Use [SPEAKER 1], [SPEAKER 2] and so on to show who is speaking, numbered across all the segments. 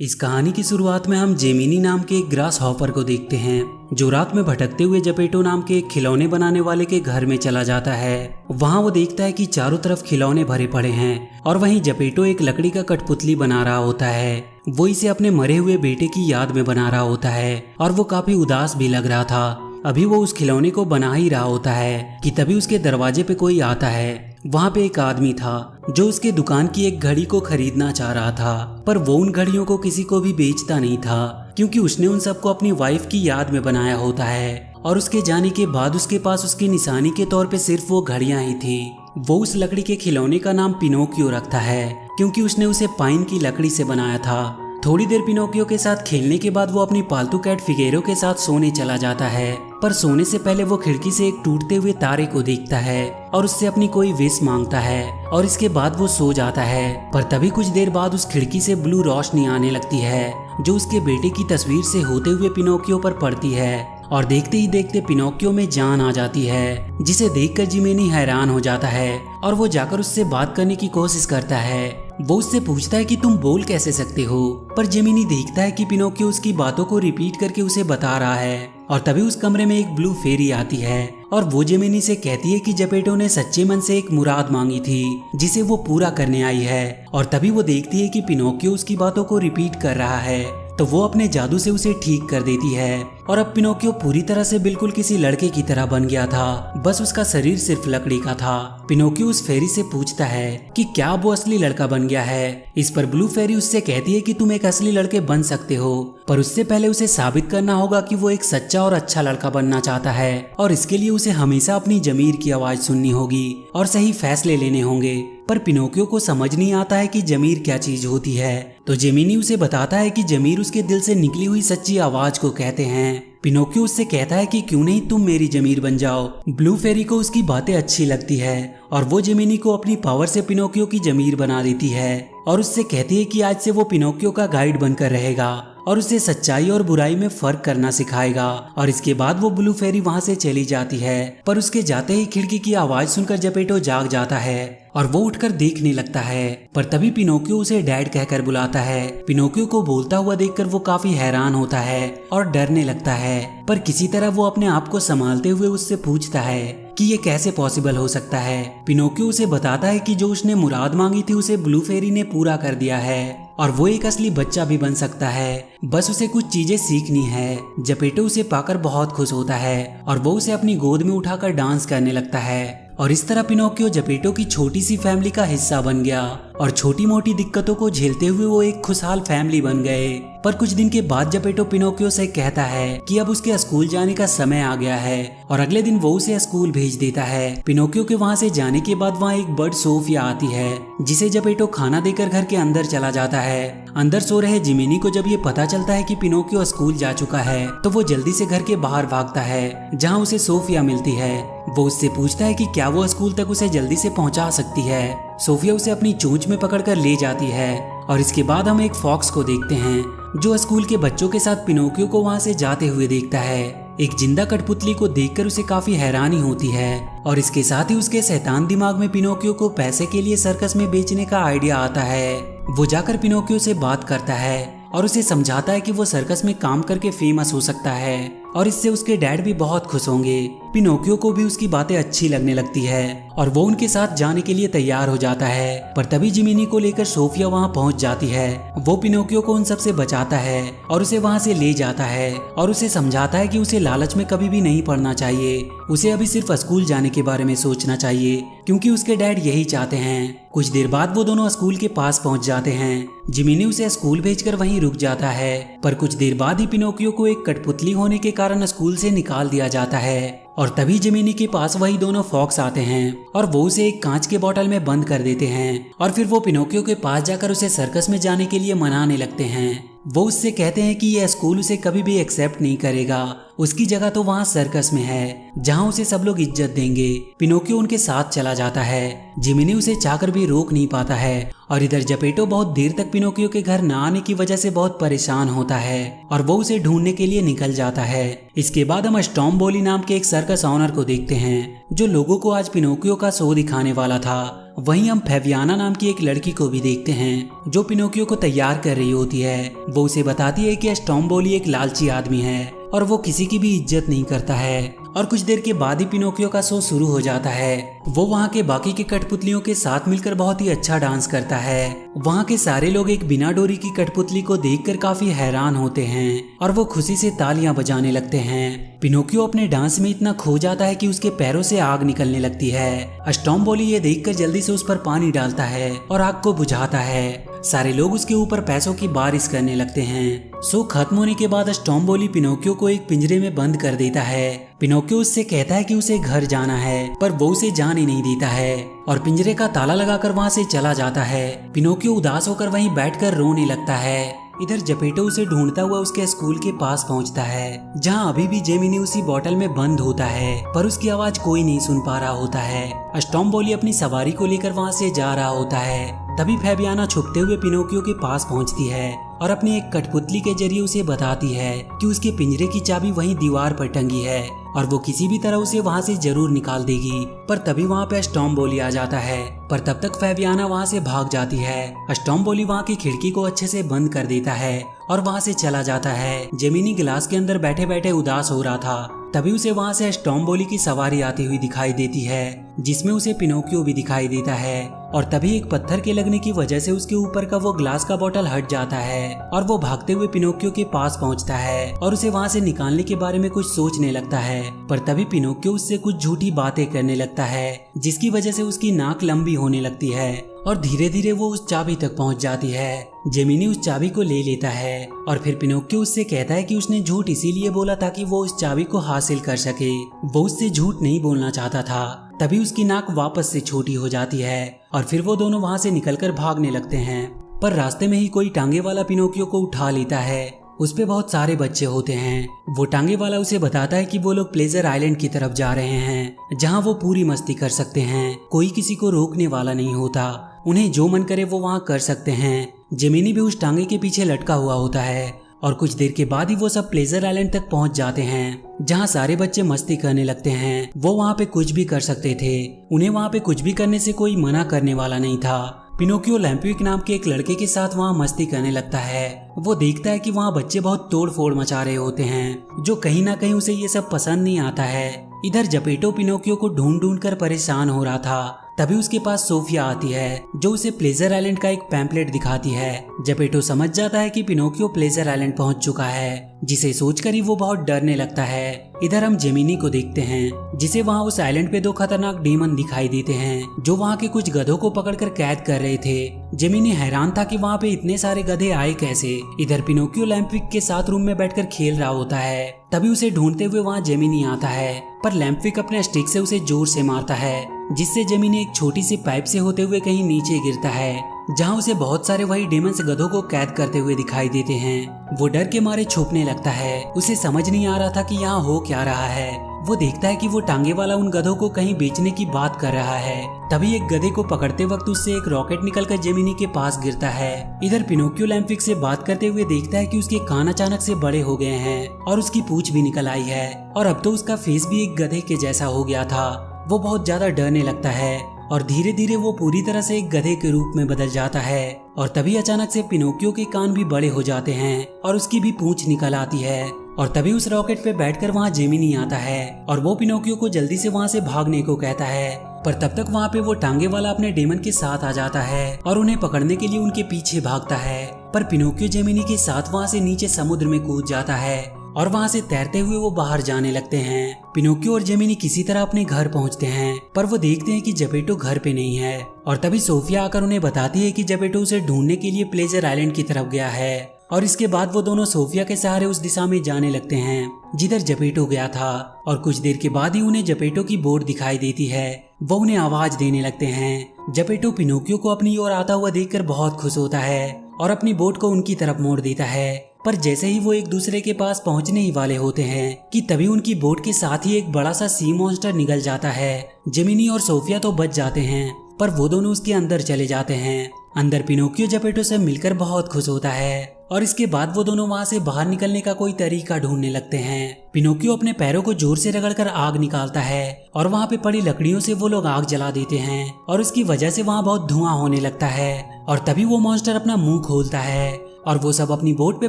[SPEAKER 1] इस कहानी की शुरुआत में हम जेमिनी नाम के एक ग्रास हॉपर को देखते हैं जो रात में भटकते हुए जपेटो नाम के एक खिलौने बनाने वाले के घर में चला जाता है। वहां वो देखता है कि चारों तरफ खिलौने भरे पड़े हैं और वहीं जपेटो एक लकड़ी का कठपुतली बना रहा होता है। वो इसे अपने मरे हुए बेटे की याद में बना रहा होता है और वो काफी उदास भी लग रहा था। अभी वो उस खिलौने को बना ही रहा होता है कि तभी उसके दरवाजे पे कोई आता है। वहाँ पे एक आदमी था जो उसके दुकान की एक घड़ी को खरीदना चाह रहा था, पर वो उन घड़ियों को किसी को भी बेचता नहीं था क्योंकि उसने उन सबको अपनी वाइफ की याद में बनाया होता है और उसके जाने के बाद उसके पास उसकी निशानी के तौर पे सिर्फ वो घड़ियां ही थी। वो उस लकड़ी के खिलौने का नाम पिनोकियो रखता है क्योंकि उसने उसे पाइन की लकड़ी से बनाया था। थोड़ी देर पिनोकियो के साथ खेलने के बाद वो अपनी पालतू कैट फिगेरो के साथ सोने चला जाता है, पर सोने से पहले वो खिड़की से एक टूटते हुए तारे को देखता है और उससे अपनी कोई विश मांगता है और इसके बाद वो सो जाता है। पर तभी कुछ देर बाद उस खिड़की से ब्लू रोशनी आने लगती है जो उसके बेटे की तस्वीर से होते हुए पिनोकियो पर पड़ती है और देखते ही देखते पिनोकियो में जान आ जाती है, जिसे देखकर जिमेनी हैरान हो जाता है और वो जाकर उससे बात करने की कोशिश करता है। वो उससे पूछता है कि तुम बोल कैसे सकते हो, पर जेमिनी देखता है कि पिनोकियो उसकी बातों को रिपीट करके उसे बता रहा है। और तभी उस कमरे में एक ब्लू फेरी आती है और वो जेमिनी से कहती है कि जपेटो ने सच्चे मन से एक मुराद मांगी थी जिसे वो पूरा करने आई है। और तभी वो देखती है कि पिनोकियो उसकी बातों को रिपीट कर रहा है, तो वो अपने जादू से उसे ठीक कर देती है और अब पिनोकियो पूरी तरह से बिल्कुल किसी लड़के की तरह बन गया था, बस उसका शरीर सिर्फ लकड़ी का था। पिनोकियो उस फेरी से पूछता है कि क्या वो असली लड़का बन गया है। इस पर ब्लू फेरी उससे कहती है कि तुम एक असली लड़के बन सकते हो, पर उससे पहले उसे साबित करना होगा कि वो एक सच्चा और अच्छा लड़का बनना चाहता है और इसके लिए उसे हमेशा अपनी जमीर की आवाज सुननी होगी और सही फैसले लेने होंगे। पर पिनोकियो को समझ नहीं आता है कि जमीर क्या चीज होती है, तो जेमिनी उसे बताता है कि जमीर उसके दिल से निकली हुई सच्ची आवाज को कहते हैं। पिनोकियो उससे कहता है कि क्यों नहीं तुम मेरी जमीर बन जाओ। ब्लू फेरी को उसकी बातें अच्छी लगती है और वो जेमिनी को अपनी पावर से पिनोकियो की जमीर बना देती है और उससे कहती है कि आज से वो पिनोकियो का गाइड बनकर रहेगा और उसे सच्चाई और बुराई में फर्क करना सिखाएगा। और इसके बाद वो ब्लू फेरी वहां से चली जाती है, पर उसके जाते ही खिड़की की आवाज सुनकर जपेटो जाग जाता है और वो उठकर देखने लगता है। पर तभी पिनोकियो उसे डैड कहकर बुलाता है। पिनोकियो को बोलता हुआ देखकर वो काफी हैरान होता है और डरने लगता है, पर किसी तरह वो अपने आप को संभालते हुए उससे पूछता है कि ये कैसे पॉसिबल हो सकता है। पिनोकियो उसे बताता है कि जो उसने मुराद मांगी थी उसे ब्लू फेरी ने पूरा कर दिया है और वो एक असली बच्चा भी बन सकता है, बस उसे कुछ चीजें सीखनी है। जपेटो उसे पाकर बहुत खुश होता है और वो उसे अपनी गोद में उठाकर डांस करने लगता है और इस तरह पिनोकियो जपेटो की छोटी सी फैमिली का हिस्सा बन गया और छोटी मोटी दिक्कतों को झेलते हुए वो एक खुशहाल फैमिली बन गए। पर कुछ दिन के बाद जपेटो पिनोकियो से कहता है कि अब उसके स्कूल जाने का समय आ गया है और अगले दिन वो उसे स्कूल भेज देता है। पिनोकियो के वहाँ से जाने के बाद वहाँ एक बर्ड सोफिया आती है जिसे जपेटो खाना देकर घर के अंदर चला जाता है। अंदर सो रहे जिमिनी को जब ये पता चलता है कि पिनोकियो स्कूल जा चुका है तो वो जल्दी से घर के बाहर भागता है जहाँ उसे सोफिया मिलती है। वो उससे पूछता है कि क्या वो स्कूल तक उसे जल्दी से पहुंचा सकती है। सोफिया उसे अपनी चोंच में पकड़कर ले जाती है और इसके बाद हम एक फॉक्स को देखते हैं जो स्कूल के बच्चों के साथ पिनोकियो को वहां से जाते हुए देखता है। एक जिंदा कठपुतली को देखकर उसे काफी हैरानी होती है और इसके साथ ही उसके शैतान दिमाग में पिनोकियो को पैसे के लिए सर्कस में बेचने का आइडिया आता है। वो जाकर पिनोकियो से बात करता है और उसे समझाता है कि वो सर्कस में काम करके फेमस हो सकता है और इससे उसके डैड भी बहुत खुश होंगे। पिनोकियो को भी उसकी बातें अच्छी लगने लगती है और वो उनके साथ जाने के लिए तैयार हो जाता है। पर तभी जिमिनी को लेकर सोफिया वहां पहुंच जाती है। वो पिनोकियो को उन सब से बचाता है और उसे वहां से ले जाता है और उसे समझाता है कि उसे लालच में कभी भी नहीं पड़ना चाहिए, उसे अभी सिर्फ स्कूल जाने के बारे में सोचना चाहिए क्योंकि उसके डैड यही चाहते हैं। कुछ देर बाद वो दोनों स्कूल के पास पहुंच जाते हैं। जिमिनी उसे स्कूल भेजकर वहीं रुक जाता है, पर कुछ देर बाद ही पिनोकियो को एक कठपुतली होने के कारण स्कूल से निकाल दिया जाता है और तभी जिमिनी के पास वही दोनों फॉक्स आते हैं और वो उसे एक कांच के बोतल में बंद कर देते हैं और फिर वो पिनोकियो के पास जाकर उसे सर्कस में जाने के लिए मनाने लगते हैं। वो उससे कहते हैं कि यह स्कूल उसे कभी भी एक्सेप्ट नहीं करेगा, उसकी जगह तो वहाँ सर्कस में है जहाँ उसे सब लोग इज्जत देंगे। पिनोकियो उनके साथ चला जाता है। जिमिनी उसे चाहकर भी रोक नहीं पाता है और इधर जपेटो बहुत देर तक पिनोकियो के घर न आने की वजह से बहुत परेशान होता है और वो उसे ढूंढने के लिए निकल जाता है। इसके बाद हम स्टॉम्बोली नाम के एक सर्कस ऑनर को देखते हैं जो लोगों को आज पिनोकियो का शो दिखाने वाला था। वहीं हम फेबियाना नाम की एक लड़की को भी देखते हैं जो पिनोकियो को तैयार कर रही होती है। वो उसे बताती है कि स्टॉम्बोली एक लालची आदमी है और वो किसी की भी इज्जत नहीं करता है। और कुछ देर के बाद ही पिनोकियो का शो शुरू हो जाता है। वो वहाँ के बाकी के कठपुतलियों के साथ मिलकर बहुत ही अच्छा डांस करता है। वहाँ के सारे लोग एक बिना डोरी की कठपुतली को देखकर काफी हैरान होते हैं और वो खुशी से तालियां बजाने लगते हैं। पिनोकियो अपने डांस में इतना खो जाता है कि उसके पैरों से आग निकलने लगती है। स्टॉम्बोली ये देखकर जल्दी से उस पर पानी डालता है और आग को बुझाता है। सारे लोग उसके ऊपर पैसों की बारिश करने लगते हैं। शो खत्म होने के बाद स्टॉम्बोली पिनोकियो को एक पिंजरे में बंद कर देता है। पिनोकियो उससे कहता है कि उसे घर जाना है, पर वो उसे जाने नहीं देता है और पिंजरे का ताला लगाकर वहाँ से चला जाता है। पिनोकियो उदास होकर वहीं बैठकर रोने लगता है। इधर जपेटो उसे ढूंढता हुआ उसके स्कूल के पास पहुंचता है, जहां अभी भी जेमिनी उसी बोतल में बंद होता है, पर उसकी आवाज कोई नहीं सुन पा रहा होता है। स्टॉम्बोली अपनी सवारी को लेकर वहां से जा रहा होता है। तभी फेबियाना छुपते हुए पिनोकियो के पास पहुंचती है और अपनी एक कठपुतली के जरिए उसे बताती है कि उसके पिंजरे की चाबी वहीं दीवार पर टंगी है और वो किसी भी तरह उसे वहां से जरूर निकाल देगी। पर तभी वहां पे स्टॉम्बोली आ जाता है, पर तब तक फेबियाना वहां से भाग जाती है। स्टॉम्बोली वहां की खिड़की को अच्छे से बंद कर देता है और वहां से चला जाता है। जेमिनी गिलास के अंदर बैठे बैठे उदास हो रहा था। तभी उसे वहां से स्टॉम्बोली की सवारी आती हुई दिखाई देती है, जिसमें उसे पिनोकियो भी दिखाई देता है। और तभी एक पत्थर के लगने की वजह से उसके ऊपर का वो ग्लास का बोतल हट जाता है और वो भागते हुए पिनोकियो के पास पहुंचता है और उसे वहां से निकालने के बारे में कुछ सोचने लगता है। पर तभी पिनोकियो उससे कुछ झूठी बातें करने लगता है, जिसकी वजह से उसकी नाक लंबी होने लगती है और धीरे धीरे वो उस चाबी तक पहुंच जाती है। जेमिनी उस चाबी को ले लेता है और फिर पिनोकियो उससे कहता है कि उसने झूठ इसीलिए बोला ताकि वो उस चाबी को हासिल कर सके। वो उससे झूठ नहीं बोलना चाहता था। तभी उसकी नाक वापस से छोटी हो जाती है और फिर वो दोनों वहां से निकलकर भागने लगते हैं। पर रास्ते में ही कोई टांगे वाला पिनोकियो को उठा लेता है। उस पे बहुत सारे बच्चे होते हैं। वो टांगे वाला उसे बताता है कि वो लोग प्लेजर आइलैंड की तरफ जा रहे हैं, जहाँ वो पूरी मस्ती कर सकते हैं। कोई किसी को रोकने वाला नहीं होता। उन्हें जो मन करे वो वहाँ कर सकते हैं। जेमिनी भी उस टांगे के पीछे लटका हुआ होता है और कुछ देर के बाद ही वो सब प्लेजर आइलैंड तक पहुंच जाते हैं, जहां सारे बच्चे मस्ती करने लगते हैं। वो वहां पे कुछ भी कर सकते थे। उन्हें वहां पे कुछ भी करने से कोई मना करने वाला नहीं था। पिनोकियो लैम्पिक नाम के एक लड़के के साथ वहां मस्ती करने लगता है। वो देखता है कि वहां बच्चे बहुत तोड़ फोड़ मचा रहे होते हैं, जो कहीं ना कहीं उसे ये सब पसंद नहीं आता है। इधर जपेटो पिनोकियो को ढूंढ ढूंढ कर परेशान हो रहा था। तभी उसके पास सोफिया आती है, जो उसे प्लेजर आइलैंड का एक पैम्पलेट दिखाती है। जपेटो समझ जाता है कि पिनोकियो प्लेजर आइलैंड पहुंच चुका है, जिसे सोचकर ही वो बहुत डरने लगता है। इधर हम जेमिनी को देखते हैं, जिसे वहाँ उस आइलैंड पे दो खतरनाक डेमन दिखाई देते हैं, जो वहाँ के कुछ गधों को पकड़कर कैद कर रहे थे। जेमिनी हैरान था कि वहाँ पे इतने सारे गधे आए कैसे। इधर पिनोकियो लैम्पिक के साथ रूम में बैठकर खेल रहा होता है। तभी उसे ढूंढते हुए वहाँ जेमिनी आता है, पर लैम्पिक अपने स्टिक से उसे जोर से मारता है, जिससे जेमिनी एक छोटी सी पाइप से होते हुए कहीं नीचे गिरता है, जहाँ उसे बहुत सारे वही डेमन्स गधों को कैद करते हुए दिखाई देते हैं। वो डर के मारे छुपने लगता है। उसे समझ नहीं आ रहा था कि यहाँ हो क्या रहा है। वो देखता है कि वो टांगे वाला उन गधों को कहीं बेचने की बात कर रहा है। तभी एक गधे को पकड़ते वक्त उससे एक रॉकेट निकलकर जेमिनी के पास गिरता है। इधर पिनोकियो लैम्पिक से बात करते हुए देखता है कि उसके कान अचानक से बड़े हो गए हैं और उसकी पूंछ भी निकल आई है और अब तो उसका फेस भी एक गधे के जैसा हो गया था। वो बहुत ज्यादा डरने लगता है और धीरे धीरे वो पूरी तरह से एक गधे के रूप में बदल जाता है। और तभी अचानक से पिनोकियो के कान भी बड़े हो जाते हैं और उसकी भी पूंछ निकल आती है। और तभी उस रॉकेट पे बैठकर वहाँ जेमिनी आता है और वो पिनोकियो को जल्दी से वहाँ से भागने को कहता है। पर तब तक वहाँ पे वो टांगे वाला अपने डेमन के साथ आ जाता है और उन्हें पकड़ने के लिए उनके पीछे भागता है। पर पिनोकियो जेमिनी के साथ वहाँ से नीचे समुद्र में कूद जाता है और वहाँ से तैरते हुए वो बाहर जाने लगते हैं। पिनोकियो और जेमिनी किसी तरह अपने घर पहुँचते हैं, पर वो देखते हैं कि जपेटो घर पे नहीं है। और तभी सोफिया आकर उन्हें बताती है कि जपेटो उसे ढूंढने के लिए प्लेजर आइलैंड की तरफ गया है। और इसके बाद वो दोनों सोफिया के सहारे उस दिशा में जाने लगते हैं जिधर जपेटो गया था। और कुछ देर के बाद ही उन्हें जपेटो की बोट दिखाई देती है। वो उन्हें आवाज देने लगते हैं। जपेटो पिनोकियो को अपनी ओर आता हुआ देखकर बहुत खुश होता है और अपनी बोट को उनकी तरफ मोड़ देता है। पर जैसे ही वो एक दूसरे के पास पहुंचने ही वाले होते हैं कि तभी उनकी बोट के साथ ही एक बड़ा सा सी मॉन्स्टर निकल जाता है। जेमिनी और सोफिया तो बच जाते हैं, पर वो दोनों उसके अंदर चले जाते हैं अंदर पिनोकियो जेपेटो से मिलकर बहुत खुश होता है और इसके बाद वो दोनों वहाँ से बाहर निकलने का कोई तरीका ढूंढने लगते हैं। पिनोकियो अपने पैरों को जोर से रगड़कर आग निकालता है और वहाँ पे पड़ी लकड़ियों से वो लोग आग जला देते हैं और उसकी वजह से वहाँ बहुत धुआं होने लगता है। और तभी वो मॉन्स्टर अपना मुंह खोलता है और वो सब अपनी बोट पे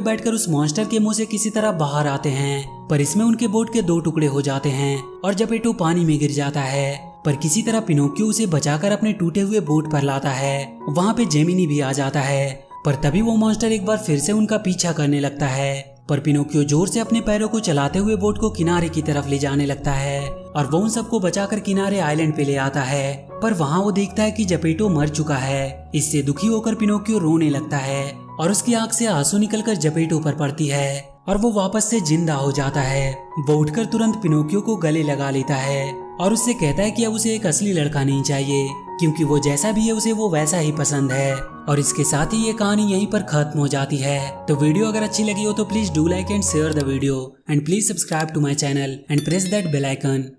[SPEAKER 1] बैठकर उस मॉन्स्टर के मुंह से किसी तरह बाहर आते हैं, पर इसमें उनके बोट के 2 टुकड़े हो जाते हैं और जेपेटो पानी में गिर जाता है। पर किसी तरह पिनोकियो उसे बचाकर अपने टूटे हुए बोट पर लाता है। वहाँ पे जेमिनी भी आ जाता है, पर तभी वो मॉन्स्टर एक बार फिर से उनका पीछा करने लगता है। पर पिनोकियो जोर से अपने पैरों को चलाते हुए बोट को किनारे की तरफ ले जाने लगता है और वो उन सबको बचाकर किनारे आइलैंड पे ले आता है। पर वहाँ वो देखता है कि जेपेटो मर चुका है। इससे दुखी होकर पिनोकियो रोने लगता है और उसकी आंख से आंसू निकलकर जेपेटो पर पड़ती है और वो वापस से जिंदा हो जाता है। वो उठकर तुरंत पिनोकियो को गले लगा लेता है और उससे कहता है कि अब उसे एक असली लड़का नहीं चाहिए, क्योंकि वो जैसा भी है उसे वो वैसा ही पसंद है। और इसके साथ ही ये कहानी यहीं पर खत्म हो जाती है। तो वीडियो अगर अच्छी लगी हो तो please do like and share the video and please subscribe to my channel and press that bell icon.